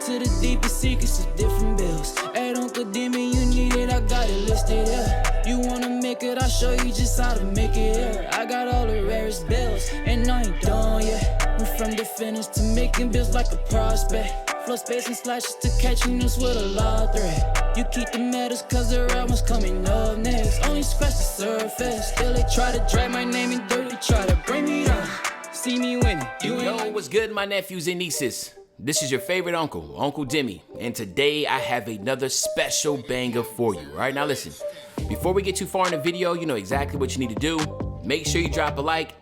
to the deepest secrets of different bills. Hey, Uncle Demi, you need it, I got it listed here. You wanna make it, I'll show you just how to make it here. I got all the rarest bills, and I ain't done yet. Went from the finish to making bills like a prospect. Flow space and slashes to catching us with a lot of threat. You keep the medals cause the real one's coming up next. Only scratch the surface, still they try to drag my name in dirt. They try to bring me down, see me winning. Yo, what's good, my nephews and nieces? This is your favorite uncle, Uncle Demi, and today I have another special banger for you. All right, now listen, before we get too far in the video, you know exactly what you need to do. Make sure you drop a like,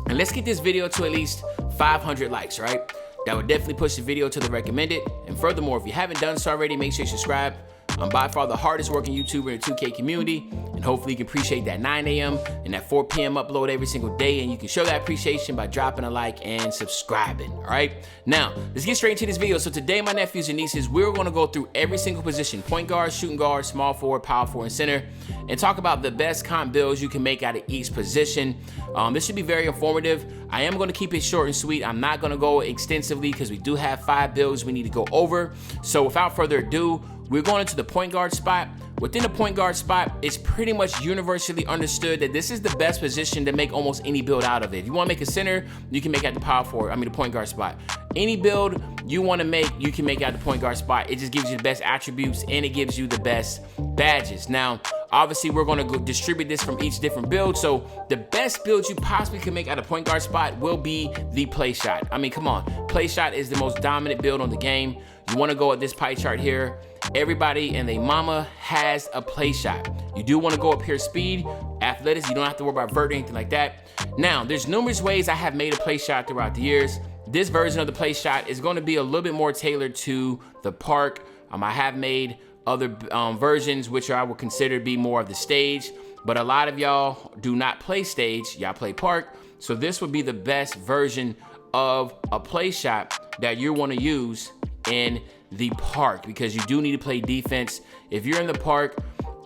and let's get this video to at least 500 likes, right? That would definitely push the video to the recommended. And furthermore, if you haven't done so already, make sure you subscribe. I'm by far the hardest working YouTuber in the 2K community, and hopefully you can appreciate that 9 a.m. and that 4 p.m. upload every single day, and you can show that appreciation by dropping a like and subscribing, all right? Now, let's get straight into this video. So today, my nephews and nieces, we're gonna go through every single position, point guard, shooting guard, small forward, power forward, and center, and talk about the best comp builds you can make out of each position. This should be very informative. I am gonna keep it short and sweet. I'm not gonna go extensively because we do have 5 builds we need to go over. So without further ado, we're going into the point guard spot. Within the point guard spot, it's pretty much universally understood that this is the best position to make almost any build out of it. If you want to make a center, you can make at the power forward, the point guard spot. Any build you want to make, you can make at the point guard spot. It just gives you the best attributes and it gives you the best badges. Now, obviously, we're going to go distribute this from each different build. So the best build you possibly can make at a point guard spot will be the play shot. I mean, come on. Play shot is the most dominant build on the game. You want to go at this pie chart here. Everybody and their mama has a play shot. You do want to go up here speed, athletics. You don't have to worry about vert or anything like that. Now, there's numerous ways I have made a play shot throughout the years. This version of the play shot is going to be a little bit more tailored to the park. I have made other versions, which I would consider to be more of the stage, but a lot of y'all do not play stage, y'all play park. So this would be the best version of a play shot that you want to use in the park, because you do need to play defense if you're in the park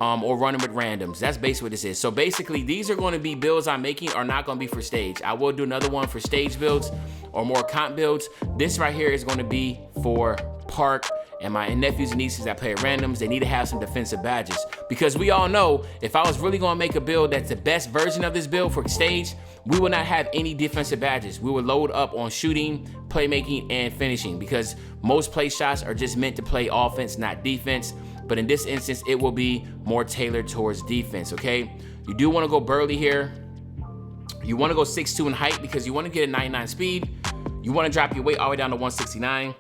or running with randoms. That's basically what this is. So basically, these are going to be builds I'm making are not going to be for stage. I will do another one for stage builds or more comp builds. This right here is going to be for park. And my nephews and nieces that play at randoms, they need to have some defensive badges, because we all know if I was really going to make a build that's the best version of this build for stage, we will not have any defensive badges. We will load up on shooting, playmaking, and finishing, because most play shots are just meant to play offense, not defense. But in this instance, it will be more tailored towards defense, okay? You do want to go burly here. You want to go 6'2" in height because you want to get a 99 speed. You want to drop your weight all the way down to 169.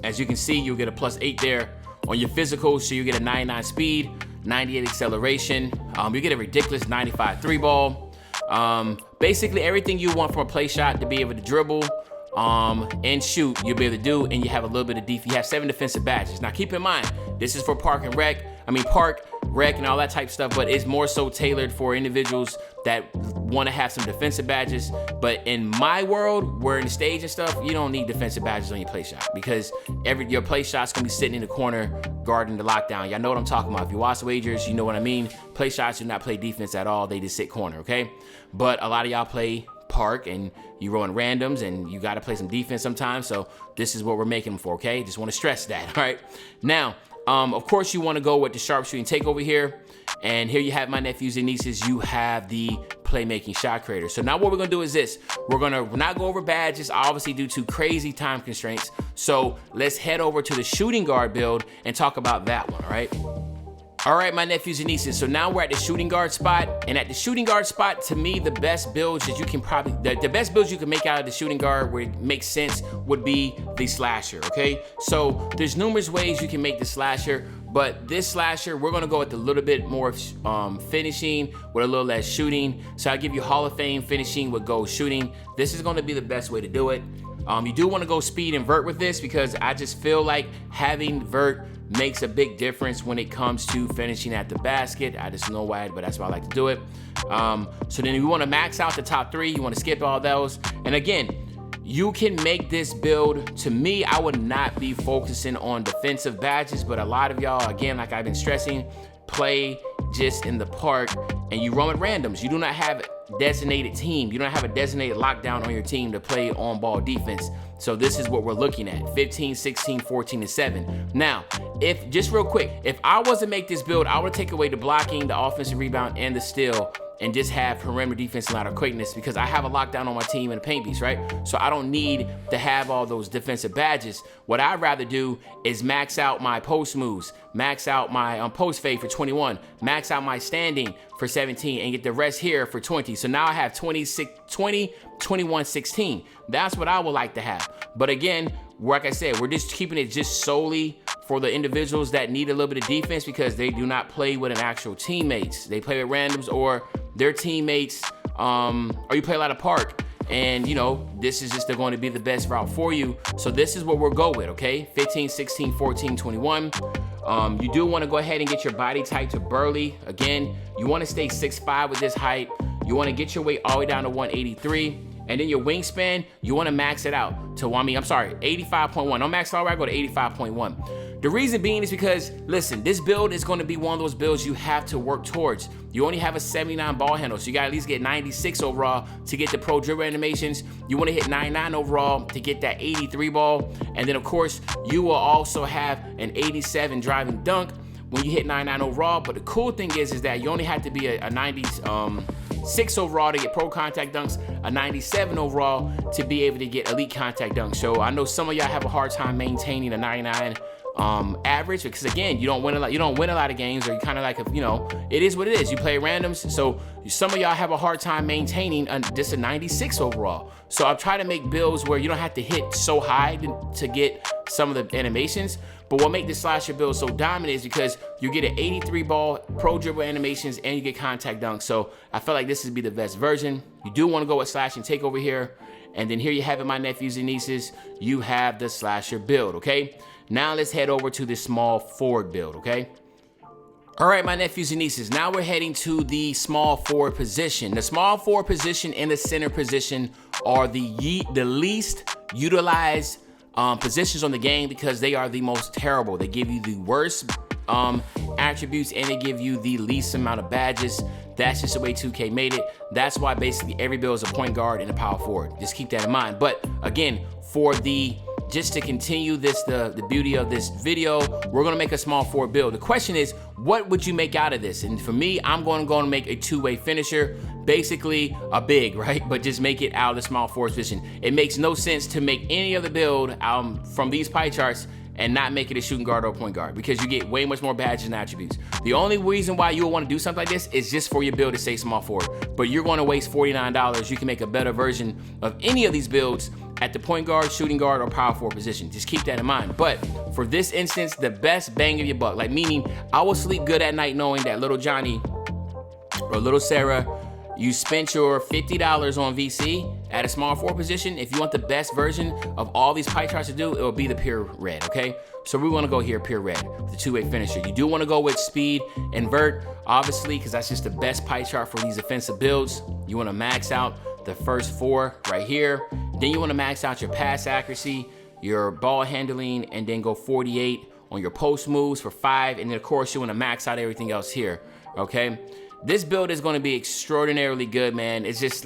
As you can see, you'll get a +8 there on your physical, so you get a 99 speed, 98 acceleration. You get a ridiculous 95 3 ball. Basically, everything you want from a play shot to be able to dribble and shoot, you'll be able to do, and you have a little bit of defense. You have 7 defensive badges. Now, keep in mind, this is for park, rec, and all that type of stuff, but it's more so tailored for individuals that want to have some defensive badges. But in my world, where in the stage and stuff, you don't need defensive badges on your play shot, because your play shot's gonna be sitting in the corner guarding the lockdown. Y'all know what I'm talking about. If you watch wagers, you know what I mean. Play shots do not play defense at all. They just sit corner, okay? But a lot of y'all play park and you run randoms and you got to play some defense sometimes. So this is what we're making them for, okay? Just want to stress that, all right? Now, of course, you want to go with the sharpshooting takeover here. And here you have my nephews and nieces. You have the playmaking shot creator. So now what we're going to do is this. We're going to not go over badges, obviously, due to crazy time constraints. So let's head over to the shooting guard build and talk about that one, all right? All right, my nephews and nieces, so now we're at the shooting guard spot, and at the shooting guard spot, to me, the best builds that you can the best builds you can make out of the shooting guard where it makes sense would be the slasher, okay? So there's numerous ways you can make the slasher, but this slasher, we're gonna go with a little bit more finishing with a little less shooting. So I'll give you Hall of Fame finishing with goal shooting. This is gonna be the best way to do it. You do wanna go speed and vert with this, because I just feel like having vert makes a big difference when it comes to finishing at the basket. I just know why, but that's why I like to do it. So then you want to max out the top 3. You want to skip all those. And again, you can make this build. To me, I would not be focusing on defensive badges, but a lot of y'all, again, like I've been stressing, play just in the park and you run with randoms. You do not have a designated team. You don't have a designated lockdown on your team to play on ball defense. So this is what we're looking at, 15, 16, 14, and 7. Now, if, just real quick, if I was to make this build, I would take away the blocking, the offensive rebound, and the steal, and just have perimeter defense and lateral quickness, because I have a lockdown on my team and a paint beast, right? So I don't need to have all those defensive badges. What I'd rather do is max out my post moves, max out my post fade for 21, max out my standing for 17, and get the rest here for 20. So now I have 20, 21, 16. That's what I would like to have. But again, like I said, we're just keeping it just solely for the individuals that need a little bit of defense, because they do not play with an actual teammates. They play with randoms or their teammates, or you play a lot of park. And you know, this is just going to be the best route for you. So this is what we'll go with, okay? 15, 16, 14, 21. You do want to go ahead and get your body type to burly. Again, you want to stay 6'5" with this height. You want to get your weight all the way down to 183. And then your wingspan, you want to max it out to, 85.1. Don't max it all right, go to 85.1. The reason being is because, listen, this build is going to be one of those builds you have to work towards. You only have a 79 ball handle, so you got to at least get 96 overall to get the pro dribble animations. You want to hit 99 overall to get that 83 ball. And then, of course, you will also have an 87 driving dunk when you hit 99 overall. But the cool thing is that you only have to be a 96 overall to get pro contact dunks, a 97 overall to be able to get elite contact dunks. So I know some of y'all have a hard time maintaining a 99 average, because again, you don't win a lot of games, or you kind of like, you know, it is what it is. You play randoms, so some of y'all have a hard time maintaining just a 96 overall. So I'll try to make builds where you don't have to hit so high to get some of the animations. But what makes this slasher build so dominant is because you get an 83 ball, pro dribble animations, and you get contact dunks. So I feel like this would be the best version. You do want to go with slash and take over here. And then here you have it, my nephews and nieces. You have the slasher build, okay? Now let's head over to the small forward build, okay? All right, my nephews and nieces, now we're heading to the small forward position. The small forward position and the center position are the least utilized positions on the game, because they are the most terrible. They give you the worst attributes, and they give you the least amount of badges. That's just the way 2K made it. That's why basically every build is a point guard and a power forward. Just keep that in mind. But again, just to continue this, the beauty of this video, we're gonna make a small forward build. The question is, what would you make out of this? And for me, I'm going to make a two-way finisher, basically a big, right? But just make it out of the small forward position. It makes no sense to make any other build from these pie charts and not make it a shooting guard or a point guard, because you get way much more badges and attributes. The only reason why you'll want to do something like this is just for your build to say small forward. But you're going to waste $49. You can make a better version of any of these builds at the point guard, shooting guard, or power forward position. Just keep that in mind. But for this instance, the best bang of your buck, like meaning I will sleep good at night knowing that little Johnny or little Sarah, you spent your $50 on VC at a small forward position. If you want the best version of all these pie charts to do, it will be the pure red, okay? So we want to go here pure red, the two-way finisher. You do want to go with speed and vert, obviously, because that's just the best pie chart for these offensive builds. You want to max out the first 4 right here. Then you want to max out your pass accuracy, your ball handling, and then go 48 on your post moves for 5. And then of course you want to max out everything else here, okay? This build is going to be extraordinarily good, man. It's just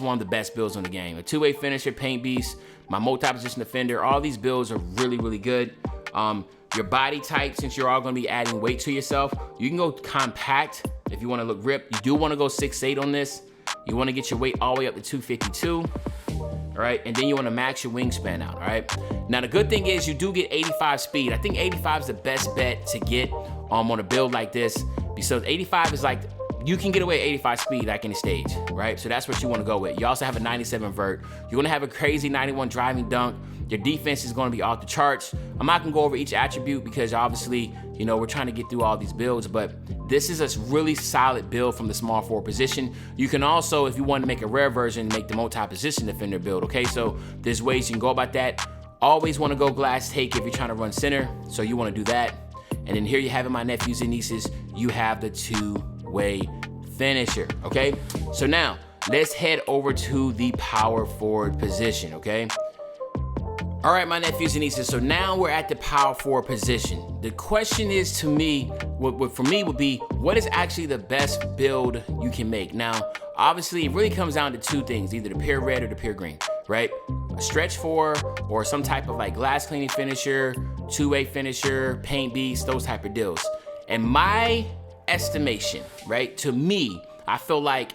one of the best builds on the game. A two-way finisher, paint beast, my multi-position defender, all these builds are really, really good. Your body type, since you're all going to be adding weight to yourself, you can go compact if you want to look ripped. You do want to go 6'8" on this. You want to get your weight all the way up to 252. All right, and then you want to max your wingspan out, all right? Now, the good thing is you do get 85 speed. I think 85 is the best bet to get on a build like this, because 85 is like, you can get away at 85 speed like in the stage, right? So that's what you want to go with. You also have a 97 vert. You're going to have a crazy 91 driving dunk. Your defense is going to be off the charts. I'm not going to go over each attribute because obviously, you know, we're trying to get through all these builds, but this is a really solid build from the small forward position. You can also, if you want to make a rare version, make the multi-position defender build, okay? So there's ways you can go about that. Always want to go glass take if you're trying to run center, so you want to do that. And then here you have it, my nephews and nieces, you have the two-way finisher, okay? So now, let's head over to the power forward position, okay? All right, my nephews and nieces, so now we're at the power forward position. The question is to me, what for me would be, what is actually the best build you can make? Now, obviously, it really comes down to two things, either the pure red or the pure green, right? a stretch 4 or some type of like glass cleaning finisher, 2-way finisher, paint beast, those type of deals. In my estimation, right, to me, I feel like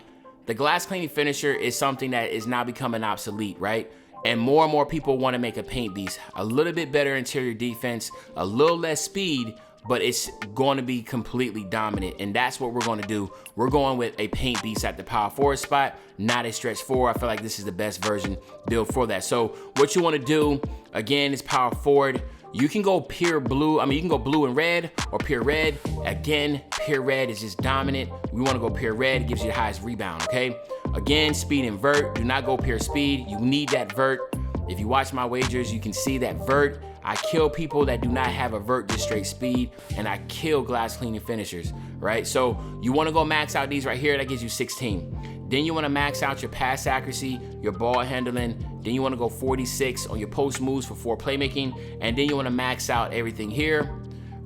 the glass cleaning finisher is something that is now becoming obsolete, right? And more people want to make a paint beast. A little bit better interior defense, a little less speed, but it's going to be completely dominant. And that's what we're going to do. We're going with a paint beast at the power forward spot, not a stretch 4. I feel like this is the best version build for that. So what you want to do, again, is power forward. You can go pure blue. I mean, you can go blue and red or pure red. Again, pure red is just dominant. We want to go pure red. It gives you the highest rebound, okay? Again, speed and vert. Do not go pure speed. You need that vert. If you watch my wagers, you can see that vert. I kill people that do not have a vert, just straight speed, and I kill glass cleaning finishers, right? So you want to go max out these right here. That gives you 16. Then you want to max out your pass accuracy, your ball handling. Then you want to go 46 on your post moves for 4 playmaking. And then you want to max out everything here,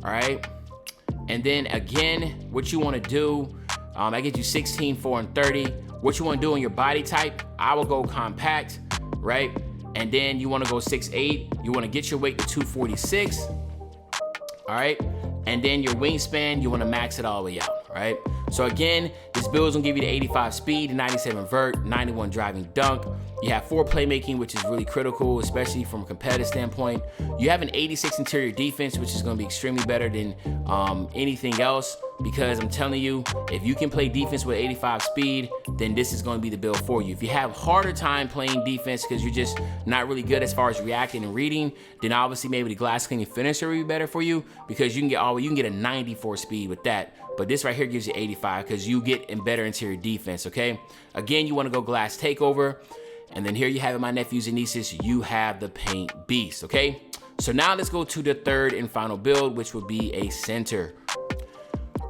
all right? And then again, what you want to do, that gives you 16, 4, and 30. What you want to do in your body type, I will go compact, right? And then you want to go 6'8". You want to get your weight to 246, all right? And then your wingspan, you want to max it all the way out, right? So again, this build is gonna give you the 85 speed, 97 vert, 91 driving dunk. You have 4 playmaking, which is really critical, especially from a competitive standpoint. You have an 86 interior defense, which is gonna be extremely better than anything else, because I'm telling you, if you can play defense with 85 speed, then this is gonna be the build for you. If you have harder time playing defense because you're just not really good as far as reacting and reading, then obviously maybe the glass cleaning finisher will be better for you, because you can get a 94 speed with that. But this right here gives you 85 because you get in better interior defense, okay? Again, you want to go glass takeover. And then here you have it, my nephews and nieces, you have the paint beast, okay? So now let's go to the third and final build, which would be a center.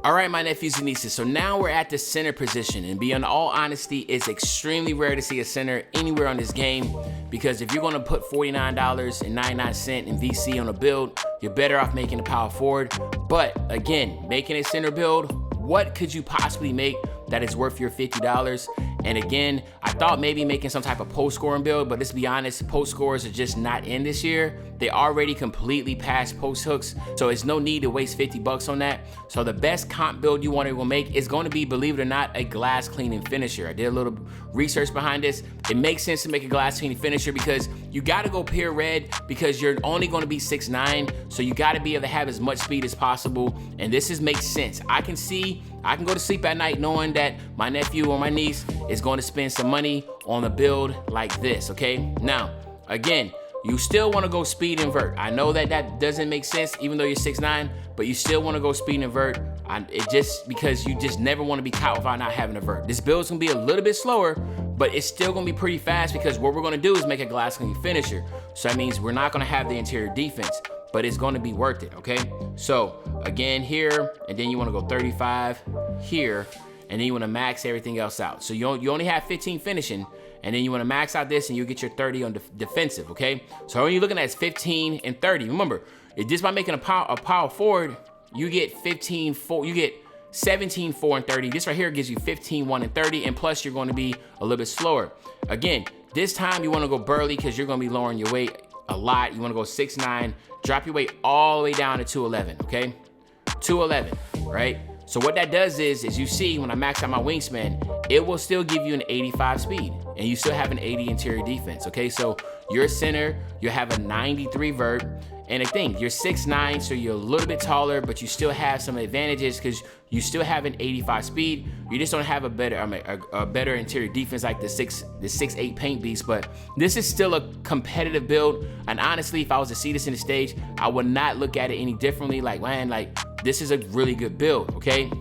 All right, my nephews and nieces, so now we're at the center position, and beyond all honesty, it's extremely rare to see a center anywhere on this game, because if you're gonna put $49.99 in VC on a build, you're better off making a power forward. But again, making a center build, what could you possibly make that is worth your $50? And again, I thought maybe making some type of post scoring build, but let's be honest, post scores are just not in this year. They already completely passed post hooks, so it's no need to waste 50 bucks on that. So the best comp build you want to make is going to be, believe it or not, a glass cleaning finisher. I did a little research behind this. It makes sense to make a glass cleaning finisher because you got to go pure red, because you're only going to be 6'9", so you got to be able to have as much speed as possible. And this makes sense. I can go to sleep at night knowing that my nephew or my niece is going to spend some money on a build like this, okay? Now, again, you still want to go speed and vert. I know that doesn't make sense even though you're 6'9", but you still want to go speed and vert. Because you just never want to be caught without not having a vert. This build's gonna be a little bit slower, but it's still gonna be pretty fast, because what we're gonna do is make a glass cleaning finisher. So that means we're not gonna have the interior defense, but it's gonna be worth it, okay? So again, here, and then you wanna go 35 here, and then you wanna max everything else out. So you only have 15 finishing, and then you wanna max out this and you get your 30 on defensive, okay? So when you're looking at is 15 and 30. Remember, just by making a power forward, you get 15, 4, you get 17, 4, and 30. This right here gives you 15, 1, and 30, and plus you're going to be a little bit slower. Again, this time you want to go burly because you're going to be lowering your weight a lot. You want to go 6'9", drop your weight all the way down to 211, okay? 211, right? So what that does is you see when I max out my wingspan, it will still give you an 85 speed, and you still have an 80 interior defense, okay? So your center, you have a 93 vert. And the thing, you're 6'9", so you're a little bit taller, but you still have some advantages because you still have an 85 speed. You just don't have a better interior defense like the 6'8" paint beast. But this is still a competitive build. And honestly, if I was to see this in the stage, I would not look at it any differently. Like, man, like this is a really good build, okay?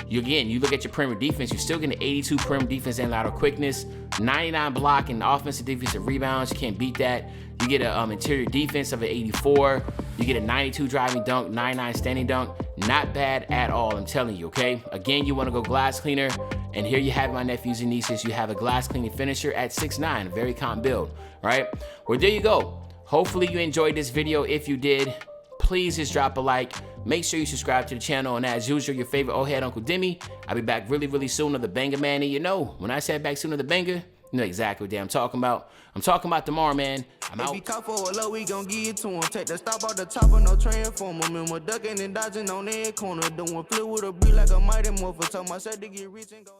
You look at your perimeter defense, you're still getting 82 perimeter defense and lateral quickness, 99 block and offensive defensive rebounds. You can't beat that. You get a interior defense of an 84. You get a 92 driving dunk, 99 standing dunk. Not bad at all, I'm telling you, okay? Again, you want to go glass cleaner, and here you have my nephews and nieces. You have a glass cleaning finisher at 6'9", a very calm build, right? Well, there you go. Hopefully you enjoyed this video. If you did, please just drop a like. Make sure you subscribe to the channel, and as usual, your favorite old head Uncle Demi. I'll be back really, really soon with the banger, man. And you know, when I said back soon with the banger, You know exactly what day I'm talking about. I'm talking about tomorrow, man. I'm out. If he caught for a low, we gon' give it to him. Take the stop out the chopper, no transformer. Remember ducking and dodging on every corner. Doing flip with a beat like a mighty morpher. Told myself to get rich and go.